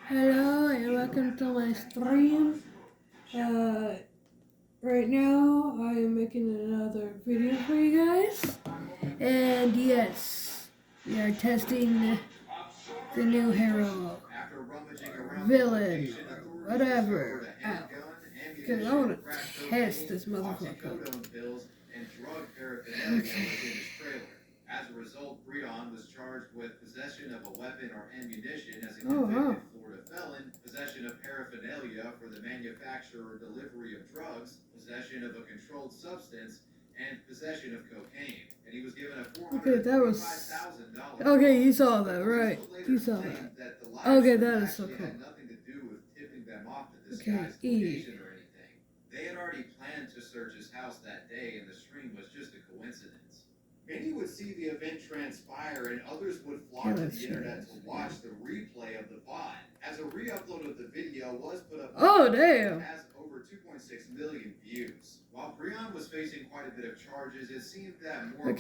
Hello and welcome to my stream. Right now I am making another video for you guys. And yes, we are testing the new hero, villain, or whatever, out. Because I want to test this motherfucker. Okay. As a result, Breon was charged with possession of a weapon or ammunition as a convicted Florida felon, possession of paraphernalia for the manufacture or delivery of drugs, possession of a controlled substance, and possession of cocaine. And he was given a $405,000. Okay, you saw that, right? You saw that. Okay, that is so cool. Had nothing to do with tipping them off to this guy's location or anything. They had already planned to search his house that day, and the stream was just a coincidence. Many would see the event transpire, and others would flock to the internet to watch the replay of the VOD. As a re-upload of the video was put up, damn, it has over 2.6 million views. While Breon was facing quite a bit of charges, it seemed that more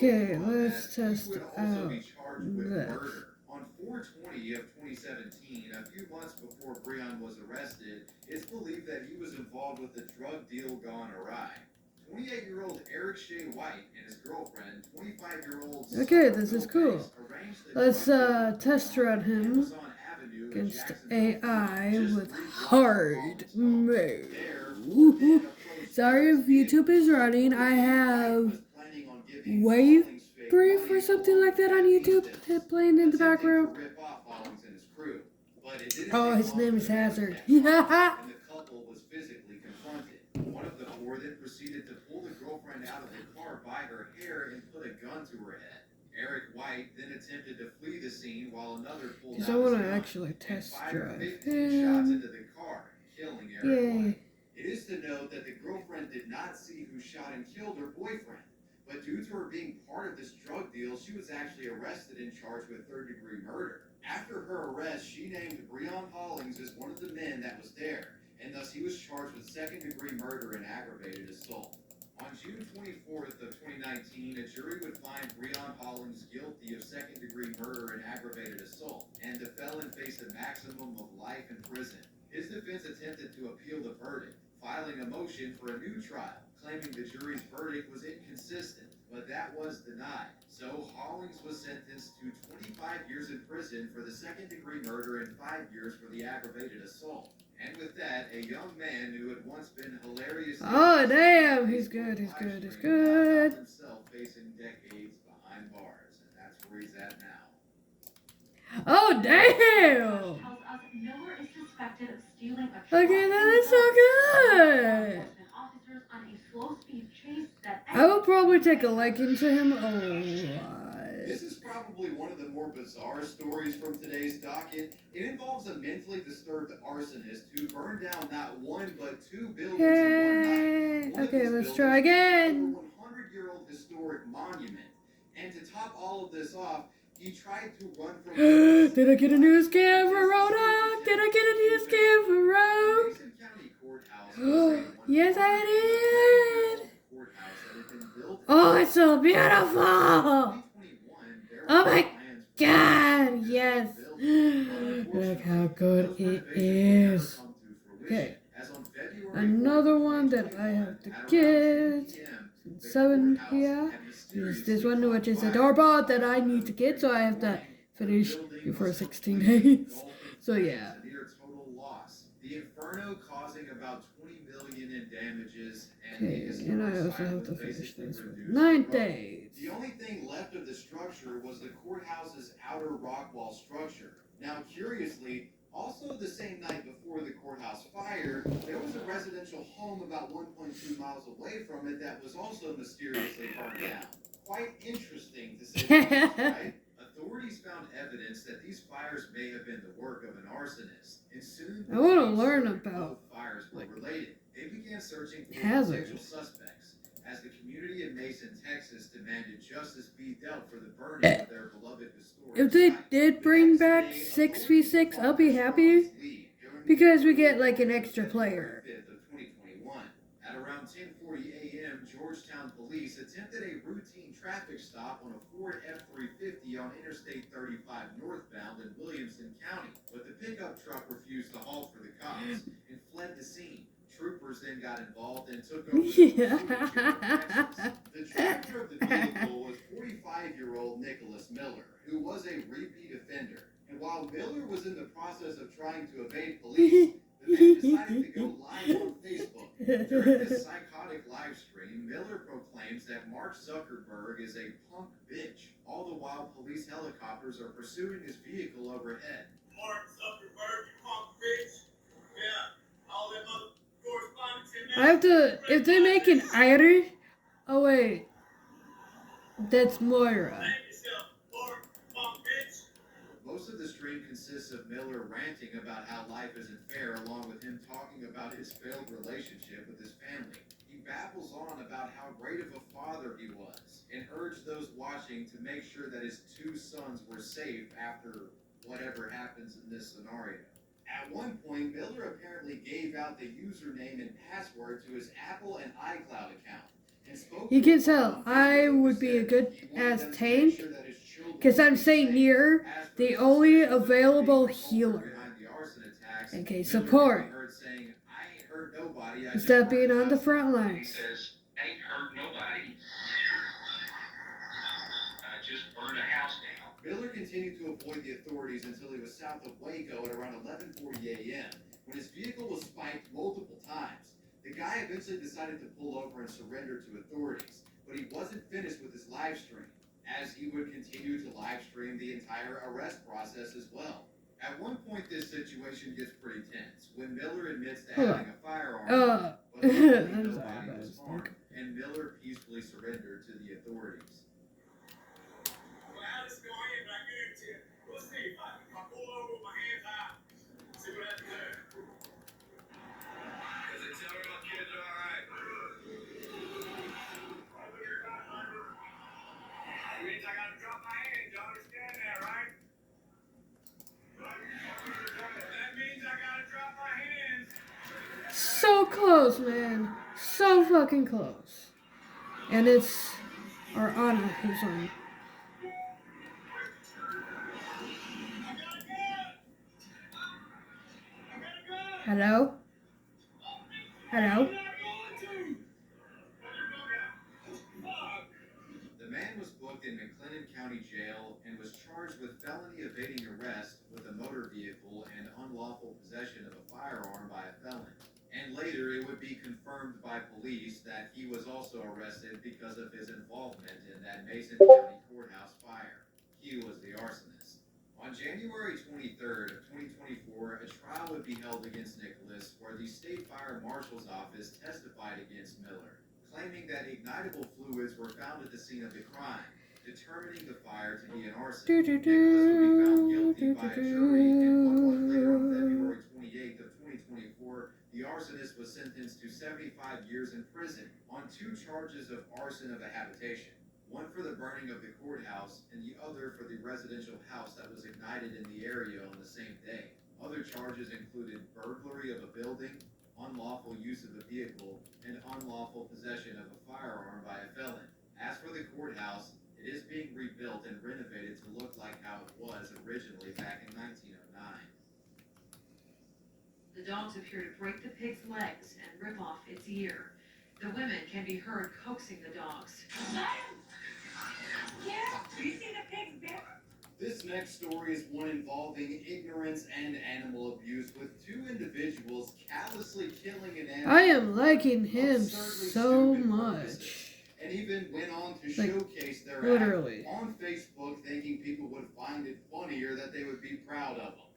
let's test would out also be charged with this. murder. On 4/20 of 2017, a few months before Breon was arrested, it's believed that he was involved with a drug deal gone awry. 28-year-old Eric Shea White and his girlfriend, 25-year-old... Okay, this is cool. Let's test run him against AI with hard mode. Sorry if YouTube is running. I have Wave Brief or something like that on YouTube playing in the background. Oh, his name is Hazard. Then proceeded to pull the girlfriend out of the car by her hair and put a gun to her head. Eric White then attempted to flee the scene while another pulled out his gun. I want to actually test drive 15 shots into the car, killing Eric White. It is to note that the girlfriend did not see who shot and killed her boyfriend, but due to her being part of this drug deal, she was actually arrested and charged with third-degree murder. After her arrest, she named Breon Hollings as one of the men that was there, and thus he was charged with second-degree murder and aggravated assault. On June 24th of 2019, a jury would find Breon Hollings guilty of second-degree murder and aggravated assault, and the felon faced a maximum of life in prison. His defense attempted to appeal the verdict, filing a motion for a new trial, claiming the jury's verdict was inconsistent, but that was denied. So Hollings was sentenced to 25 years in prison for the second-degree murder and 5 years for the aggravated assault. And with that, a young man who had once been hilarious. Oh, damn, he's good. Himself facing decades behind bars, and that's where he's at now. Oh, damn! Okay, that is so good. I will probably take a liking to him a lot. This is probably one of the more bizarre stories from today's docket. It involves a mentally disturbed arsonist who burned down not one but 2 buildings in one night. Okay, let's try again. A 100-year-old historic monument. And to top all of this off, he tried to run from... Did I get a new scan for Rhoda? Did I get a new scan for Rhoda? Yes, I did. Oh, it's so beautiful. Oh my God, yes. Look how good it is. Okay, another one that I have to get. 7 here is this one, which is a doorbell that I need to get, so I have to finish before 16 days. So yeah. The Inferno causing about 20 million in damages, okay, and I also have to finish this with 9 days. The only thing left of the structure was the courthouse's outer rock wall structure. Now, curiously, also the same night before the courthouse fire, there was a residential home about 1.2 miles away from it that was also mysteriously burned down. Quite interesting to say the least, right? Authorities found evidence that these fires may have been the work of an arsonist, and soon I want to learn about fires were related. They began searching for potential suspects as the community of Mason, Texas, demanded justice be dealt for the burning of their beloved historic. If they did bring back 6v6, I'll be happy because we get like an extra player. At around 10:40 a.m., a.m., Georgetown police attempted a routine traffic stop on a Ford F-350 on Interstate 35 northbound in Williamson County, but the pickup truck refused to halt for the cops and fled the scene. Troopers then got involved and took over the pursuit of General Texas. The driver of the vehicle was 45-year-old Nicholas Miller, who was a repeat offender. And while Miller was in the process of trying to evade police, the man decided to go live on Facebook. During this psychotic live stream, Miller proclaims that Mark Zuckerberg is a punk bitch. All the while, police helicopters are pursuing his vehicle overhead. Mark Zuckerberg, you punk bitch? Yeah, all that other correspondence in there. I have to. If they make an Irish. Oh wait, that's Moira. Most of the stream consists of Miller ranting about how life isn't fair, along with him talking about his failed relationship with his family. He babbles on about how great of a father he was, and urged those watching to make sure that his two sons were safe after whatever happens in this scenario. At one point, Miller apparently gave out the username and password to his Apple and iCloud account. You can tell I would be a good ass tank, because I'm saying near the only available healer. Okay, support. Instead of being on the front lines. Ain't hurt nobody. Just burned a house down. Miller continued to avoid the authorities until he was south of Waco at around 11:40 a.m. when his vehicle was spiked multiple times. The guy eventually decided to pull over and surrender to authorities, but he wasn't finished with his live stream, as he would continue to live stream the entire arrest process as well. At one point, this situation gets pretty tense when Miller admits to having a firearm, but luckily nobody was harmed, and Miller peacefully surrendered to the authorities. Well, this is going in, but I guarantee you, we'll see. If I pull over with my hands high, see what happens there. Because they tell me my kids are all right. That means I gotta drop my hands. You understand that, right? That means I gotta drop my hands. So close, man. So fucking close. And it's our Anna who's on. Hello? Hello? The man was booked in McLennan County Jail and was charged with felony evading arrest with a motor vehicle and unlawful possession of a firearm by a felon. And later, it would be confirmed by police that he was also arrested because of his involvement in that Mason County courthouse fire. He was the arsonist. On January 23rd of 2024, a trial would be held against Nicholas, where the State Fire Marshal's Office testified against Miller, claiming that ignitable fluids were found at the scene of the crime, determining the fire to be an arson. Nicholas would be found guilty by a jury, and 1 month later, on February 28th of 2024, the arsonist was sentenced to 75 years in prison on 2 charges of arson of a habitation. One for the burning of the courthouse, and the other for the residential house that was ignited in the area on the same day. Other charges included burglary of a building, unlawful use of a vehicle, and unlawful possession of a firearm by a felon. As for the courthouse, it is being rebuilt and renovated to look like how it was originally back in 1909. The dogs appear to break the pig's legs and rip off its ear. The women can be heard coaxing the dogs. Yeah, do you see the pig's bear? This next story is one involving ignorance and animal abuse, with 2 individuals callously killing an animal. I am liking him so much. And even went on to Like, showcase their literally. act on Facebook, thinking people would find it funny or that they would be proud of them.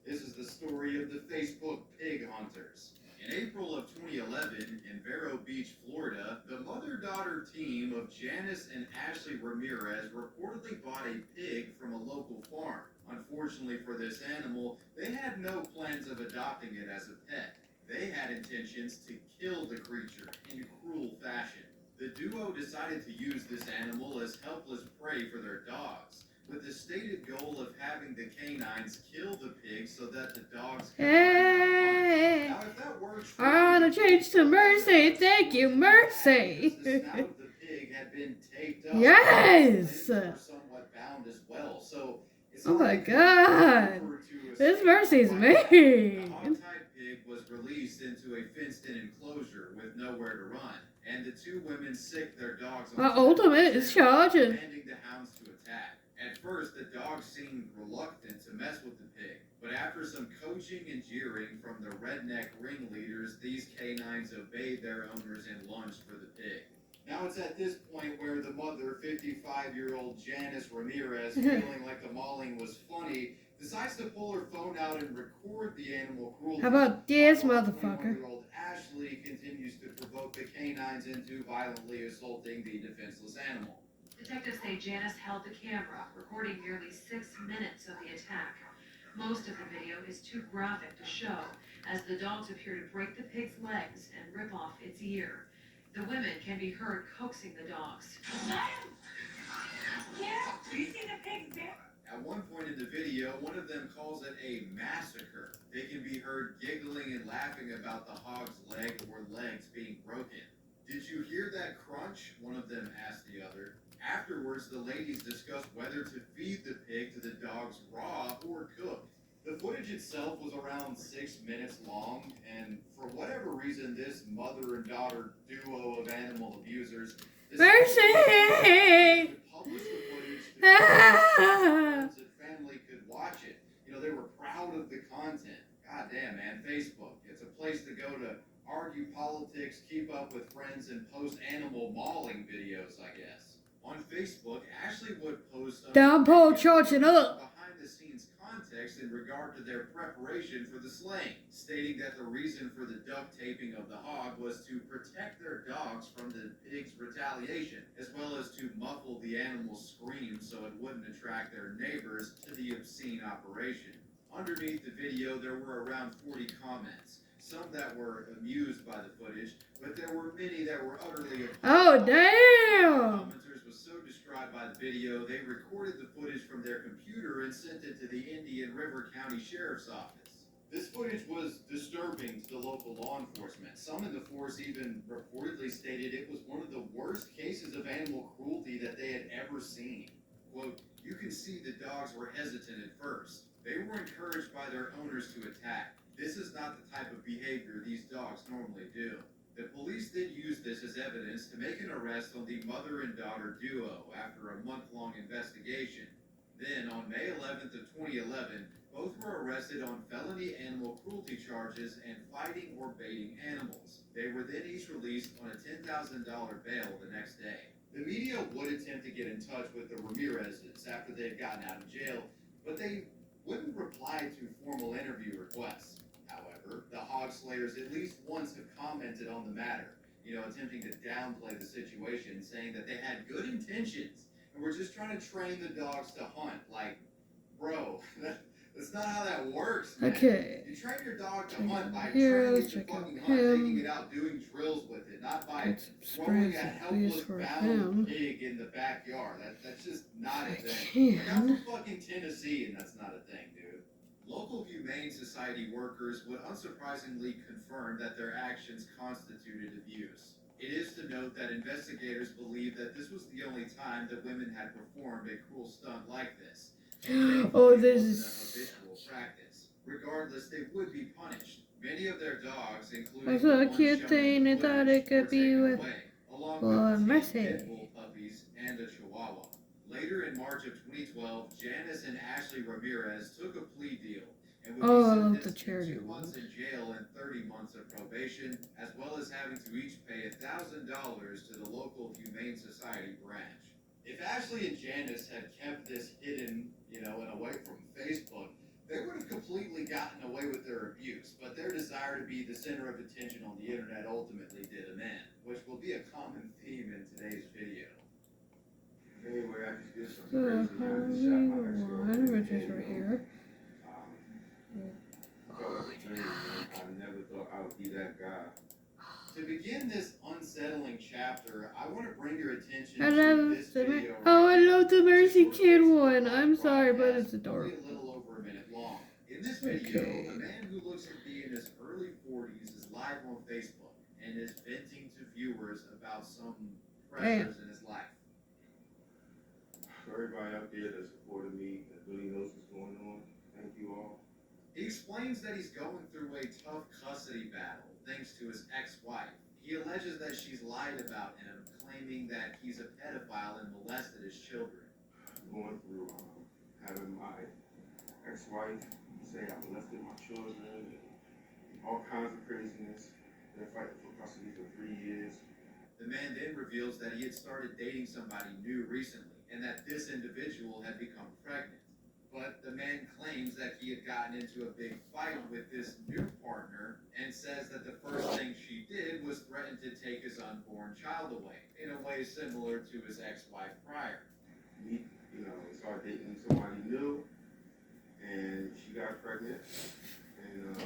This is the story of the Facebook pig hunters. In April of 2011, in Vero Beach, Florida, the mother-daughter team of Janice and Ashley Ramirez reportedly bought a pig from a local farm. Unfortunately for this animal, they had no plans of adopting it as a pet. They had intentions to kill the creature in cruel fashion. The duo decided to use this animal as helpless prey for their dogs, with the stated goal of having the canines kill the pig so that the dogs could Hey, now, if that works for I wanna change Thanks to Mercy. Thank you, Mercy. The snout of the pig had been taped up. Yes. The limbs were somewhat bound as well. So it's Oh my hard to God. maneuver to This escape Mercy's the mean. hog-tied pig was released into a fenced-in enclosure with nowhere to run, and the two women sicked their dogs on My ultimate is charging. commanding the hounds to attack. At first, the dogs seemed reluctant to mess with the pig, but after some coaching and jeering from the redneck ringleaders, these canines obeyed their owners and lunged for the pig. Now it's at this point where the mother, 55-year-old Janice Ramirez, feeling like the mauling was funny, decides to pull her phone out and record the animal cruelty. How about this While motherfucker? 21-year-old Ashley continues to provoke the canines into violently assaulting the defenseless animal. Detectives say Janice held the camera, recording nearly 6 minutes of the attack. Most of the video is too graphic to show, as the dogs appear to break the pig's legs and rip off its ear. The women can be heard coaxing the dogs. Do you see the pig's there? At one point in the video, one of them calls it a massacre. They can be heard giggling and laughing about the hog's leg or legs being broken. Did you hear that crunch? One of them asked the other. Afterwards, the ladies discussed whether to feed the pig to the dogs raw or cooked. The footage itself was around 6 minutes long, and for whatever reason, this mother and daughter duo of animal abusers Mercy! publish the footage to friends and family could watch it. You know, they were proud of the content. God damn, man, Facebook. It's a place to go to argue politics, keep up with friends, and post animal mauling videos, I guess. On Facebook, Ashley would post Downpour charging up. behind-the-scenes context in regard to their preparation for the slaying, stating that the reason for the duct taping of the hog was to protect their dogs from the pig's retaliation, as well as to muffle the animal's screams so it wouldn't attract their neighbors to the obscene operation. Underneath the video, there were around 40 comments, some that were amused by the footage, but there were many that were utterly appalled. Oh, damn! Commenters were so distraught by the video, they recorded the footage from their computer and sent it to the Indian River County Sheriff's Office. This footage was disturbing to the local law enforcement. Some in the force even reportedly stated it was one of the worst cases of animal cruelty that they had ever seen. Quote, "You can see the dogs were hesitant at first. They were encouraged by their owners to attack. This is not the type of behavior these dogs normally do." The police did use this as evidence to make an arrest on the mother and daughter duo after a month-long investigation. Then, on May 11th of 2011, both were arrested on felony animal cruelty charges and fighting or baiting animals. They were then each released on a $10,000 bail the next day. The media would attempt to get in touch with the Ramirezes after they had gotten out of jail, but they wouldn't reply to formal interview requests. However, the hog slayers at least once have commented on the matter, attempting to downplay the situation, saying that they had good intentions and were just trying to train the dogs to hunt. Like, bro, that's not how that works, man. Okay. You train your dog to hunt by Here, training let's it to check out fucking hunt, him. taking it out, doing drills with it, not by Let's throwing a spread helpless this for bound him. pig in the backyard. That's just not a I thing. Like, I'm can. from fucking Tennessee, and that's not a thing, dude. Local Humane Society workers would unsurprisingly confirm that their actions constituted abuse. It is to note that investigators believe that this was the only time that women had performed a cruel stunt like this. Oh, It this wasn't is. a habitual practice. Regardless, they would be punished. Many of their dogs, including I the saw a ones cute shown thing in and thought footage, it could were be taken with away, along for with 10 Mercy. pit bull puppies and a chihuahua. Later in March of 2012, Janice and Ashley Ramirez took a plea deal and would Oh, I be love sentenced the charity to 2 one. months in jail and 30 months of probation, as well as having to each pay $1,000 to the local Humane Society branch. If Ashley and Janice had kept this hidden, and away from Facebook, they would have completely gotten away with their abuse, but their desire to be the center of attention on the internet ultimately did them in, which will be a common theme in today's video. Anyway, I just did some The crazy. I Holy just shot my ex-girlfriend. One, which is right here. I thought it was crazy, man. I never thought I would be that guy. To begin this unsettling chapter, I want to bring your attention I to love this the video. Oh, I right here. love the Mercy This Kid short one. video I'm sorry, but broadcast it's only adorable. a little over a minute long. In this video, Okay. a man who looks to be in his early 40s is live on Facebook, viewers about some pressures in his life. For everybody out there that supported me, that really knows what's going on, thank you all. He explains that he's going through a tough custody battle thanks to his ex-wife. He alleges that she's lied about him, claiming that he's a pedophile and molested his children. Going through having my ex-wife say I molested my children and all kinds of craziness. Been fighting for custody for 3 years. The man then reveals that he had started dating somebody new recently and that this individual had become pregnant. But the man claims that he had gotten into a big fight with this new partner and says that the first thing she did was threaten to take his unborn child away, in a way similar to his ex-wife prior. We, started dating somebody new, and she got pregnant, and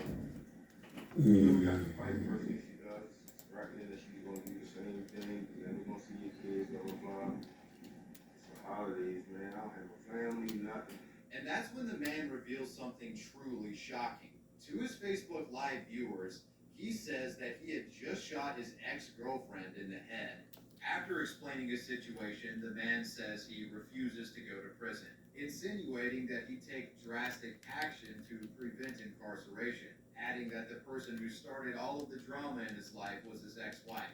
we got to fight. First thing she does, threatening that she's going to do the same thing, and then we're going to see your kids, blah, blah, blah. It's the holidays, man. I don't have a family, nothing. And that's when the man reveals something truly shocking. To his Facebook Live viewers, he says that he had just shot his ex-girlfriend in the head. After explaining his situation, the man says he refuses to go to prison, insinuating that he take drastic action to prevent incarceration, adding that the person who started all of the drama in his life was his ex-wife.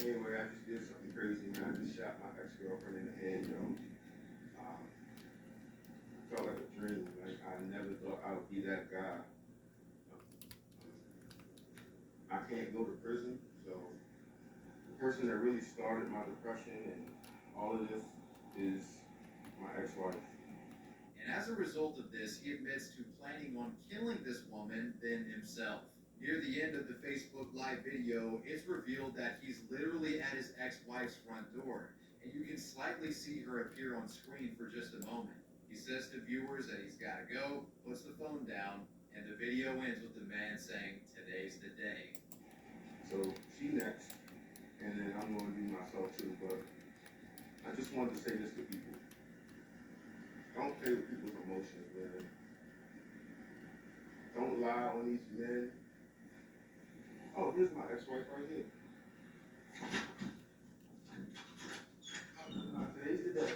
Anyway, I just did something crazy, man. I just shot my ex-girlfriend in the head, felt like a dream. Like, I never thought I would be that guy. I can't go to prison, so the person that really started my depression and all of this is my ex-wife. And as a result of this, he admits to planning on killing this woman, then himself. Near the end of the Facebook Live video, it's revealed that he's literally at his ex-wife's front door, and you can slightly see her appear on screen for just a moment. He says to viewers that he's got to go, puts the phone down, and the video ends with the man saying, "Today's the day." So she next, and then I'm going to do myself too, but I just wanted to say this to people. Don't play with people's emotions, man. Don't lie on these men. Oh, here's my ex-wife right here. Today's the day.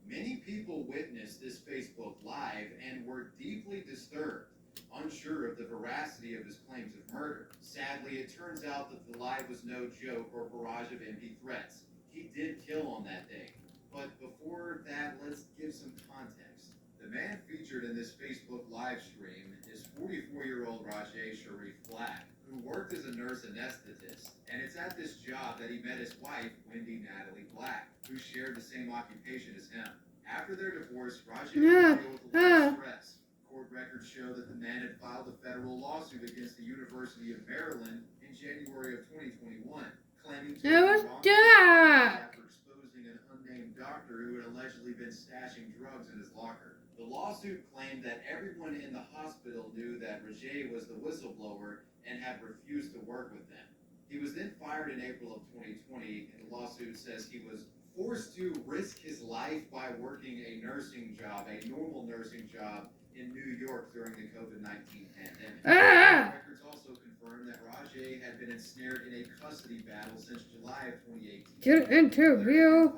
Many people witnessed this Facebook Live and were deeply disturbed, unsure of the veracity of his claims of murder. Sadly, it turns out that the live was no joke or barrage of empty threats. He did kill on that day. But before that, let's give some context. The man featured in this Facebook live stream is 44-year-old Rajay Sharif Black, who worked as a nurse anesthetist, and it's at this job that he met his wife, Wendy Natalie Black, who shared the same occupation as him. After their divorce, Rajay had to deal with a lot of stress. Court records show that the man had filed a federal lawsuit against the University of Maryland in January of 2021, claiming to have been wrongfully after exposing an unnamed doctor who had allegedly been stashing drugs in his locker. The lawsuit claimed that everyone in the hospital knew that Rajay was the whistleblower and had refused to work with them. He was then fired in April of 2020, and the lawsuit says he was forced to risk his life by working a nursing job, a normal nursing job, in New York during the COVID-19 pandemic. Records also confirm that Rajay had been ensnared in a custody battle since July of 2018. Good interview.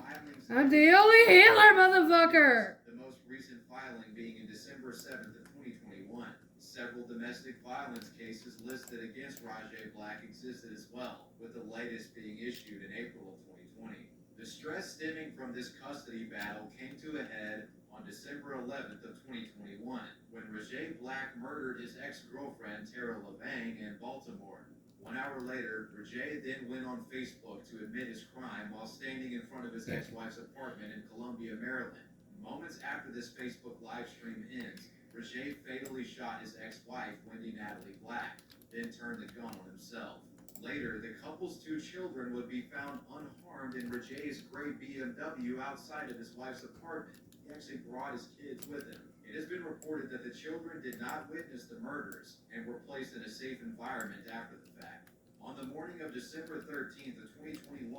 I'm the only healer, motherfucker. The most recent filing being in December 7th of 2021. Several domestic violence cases listed against Rajay Black existed as well, with the latest being issued in April of 2020. The stress stemming from this custody battle came to a head on December 11th of 2021, when Rajay Black murdered his ex-girlfriend Tara LeVang in Baltimore. 1 hour later, Rajay then went on Facebook to admit his crime while standing in front of his ex-wife's apartment in Columbia, Maryland. Moments after this Facebook live stream ends, Rajay fatally shot his ex-wife, Wendy Natalie Black, then turned the gun on himself. Later, the couple's 2 children would be found unharmed in Rajay's gray BMW outside of his wife's apartment. He actually brought his kids with him. It has been reported that the children did not witness the murders and were placed in a safe environment after the fact. On the morning of December 13th of 2021,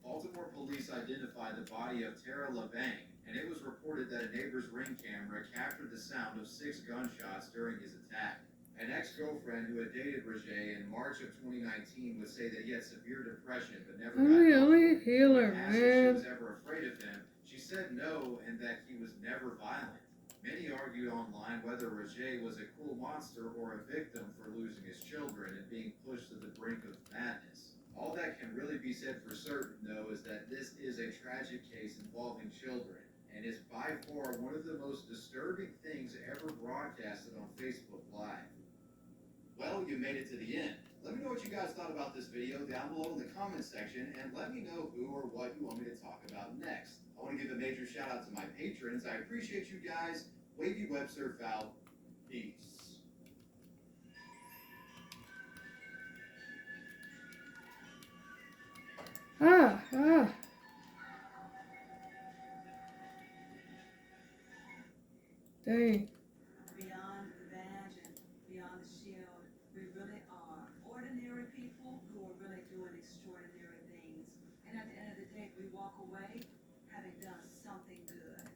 Baltimore police identified the body of Tara LeVang, and it was reported that a neighbor's ring camera captured the sound of 6 gunshots during his attack. An ex-girlfriend who had dated Roger in March of 2019 would say that he had severe depression but never got I'm the help. only healer, When asked if she was man. ever afraid of him, she said no and that he was never violent. Many argued online whether Roger was a cruel monster or a victim for losing his children and being pushed to the brink of madness. All that can really be said for certain, though, is that this is a tragic case involving children and is by far one of the most disturbing things ever broadcasted on Facebook Live. Well, you made it to the end. Let me know what you guys thought about this video down below in the comments section, and let me know who or what you want me to talk about next. I want to give a major shout out to my patrons. I appreciate you guys. Wavy Webster Val. Peace. Ah. Dang. Beyond the badge and beyond the shield, we really are ordinary people who are really doing extraordinary things. And at the end of the day, we walk away having done something good.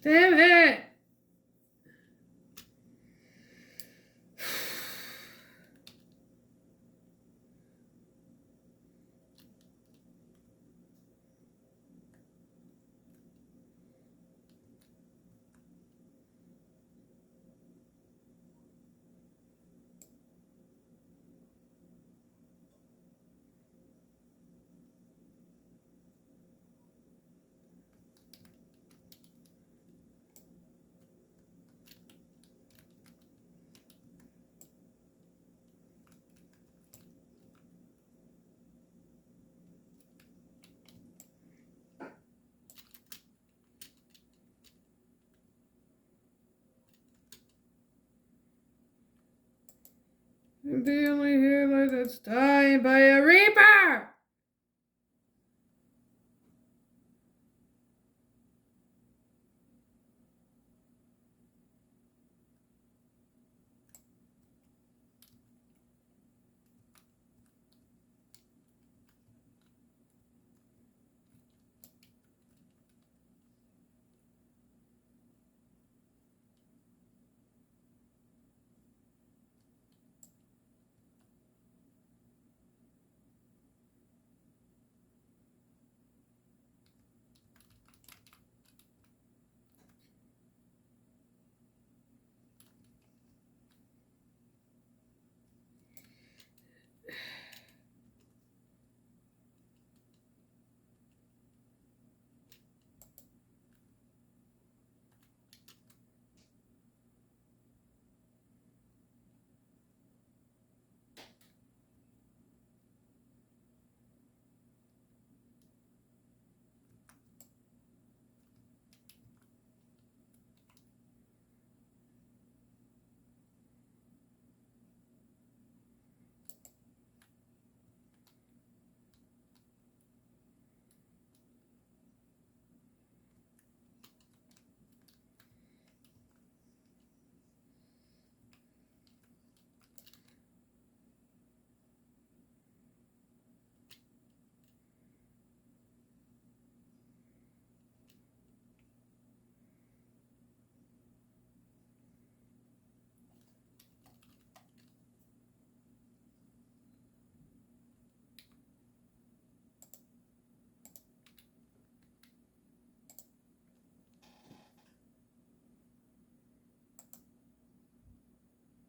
Damn it! I'm the only healer that's dying by a